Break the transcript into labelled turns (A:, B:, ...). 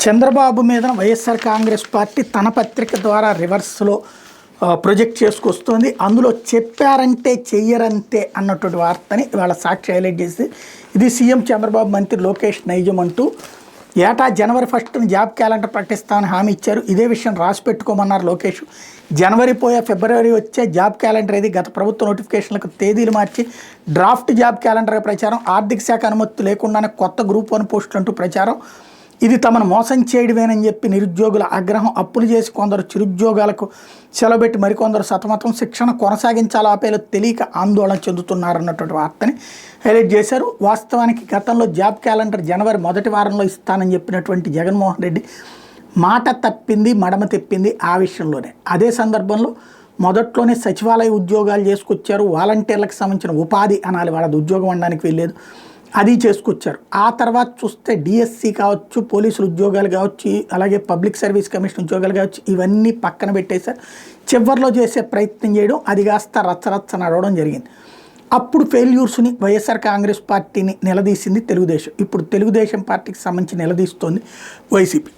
A: చంద్రబాబు మీద వైఎస్ఆర్ కాంగ్రెస్ పార్టీ తన పత్రిక ద్వారా రివర్స్లో ప్రొజెక్ట్ చేసుకొస్తుంది. అందులో చెప్పారంటే చెయ్యరంతే అన్నటువంటి వార్తని ఇవాళ సాక్షి హైలైట్ చేసి, ఇది సీఎం చంద్రబాబు మంత్రి లోకేష్ నైజం అంటూ ఏటా జనవరి 1న జాబ్ క్యాలెండర్ ప్రకటిస్తామని హామీ ఇచ్చారు. ఇదే విషయం రాసి పెట్టుకోమన్నారు లోకేష్. జనవరి పోయే ఫిబ్రవరి వచ్చే జాబ్ క్యాలెండర్ ఇది. గత ప్రభుత్వ నోటిఫికేషన్లకు తేదీలు మార్చి డ్రాఫ్ట్ జాబ్ క్యాలెండర్ ప్రచారం. ఆర్థిక శాఖ అనుమతి లేకుండానే కొత్త గ్రూప్ 1 పోస్టులు అంటూ ప్రచారం. ఇది తమను మోసం చేయడమేనని చెప్పి నిరుద్యోగుల ఆగ్రహం. అప్పులు చేసి కొందరు చిరుద్యోగాలకు సెలవుపెట్టి మరికొందరు సతమతం. శిక్షణ కొనసాగించాలో ఆపేలో తెలియక ఆందోళన చెందుతున్నారన్నటువంటి వార్తని హైలైట్ చేశారు. వాస్తవానికి గతంలో జాబ్ క్యాలెండర్ జనవరి మొదటి వారంలో ఇస్తానని చెప్పినటువంటి జగన్మోహన్ రెడ్డి మాట తప్పింది, మడమ తెప్పింది ఆ విషయంలోనే. అదే సందర్భంలో మొదట్లోనే సచివాలయ ఉద్యోగాలు చేసుకొచ్చారు. వాలంటీర్లకు సంబంధించిన ఉపాధి అనాలి, వాళ్ళది ఉద్యోగం అనడానికి వెళ్ళలేదు, అది చేసుకొచ్చారు. ఆ తర్వాత చూస్తే డిఎస్సి కావచ్చు, పోలీసులు ఉద్యోగాలు కావచ్చు, అలాగే పబ్లిక్ సర్వీస్ కమిషన్ ఉద్యోగాలు కావచ్చు, ఇవన్నీ పక్కన పెట్టేశారు. చివరిలో చేసే ప్రయత్నం చేయడం, అది కాస్త రచ్చరచ్చ నడవడం జరిగింది. అప్పుడు ఫెయిల్యూర్స్ని వైఎస్ఆర్ కాంగ్రెస్ పార్టీని నిలదీసింది తెలుగుదేశం. ఇప్పుడు తెలుగుదేశం పార్టీకి సంబంధించి నిలదీస్తోంది వైసీపీ.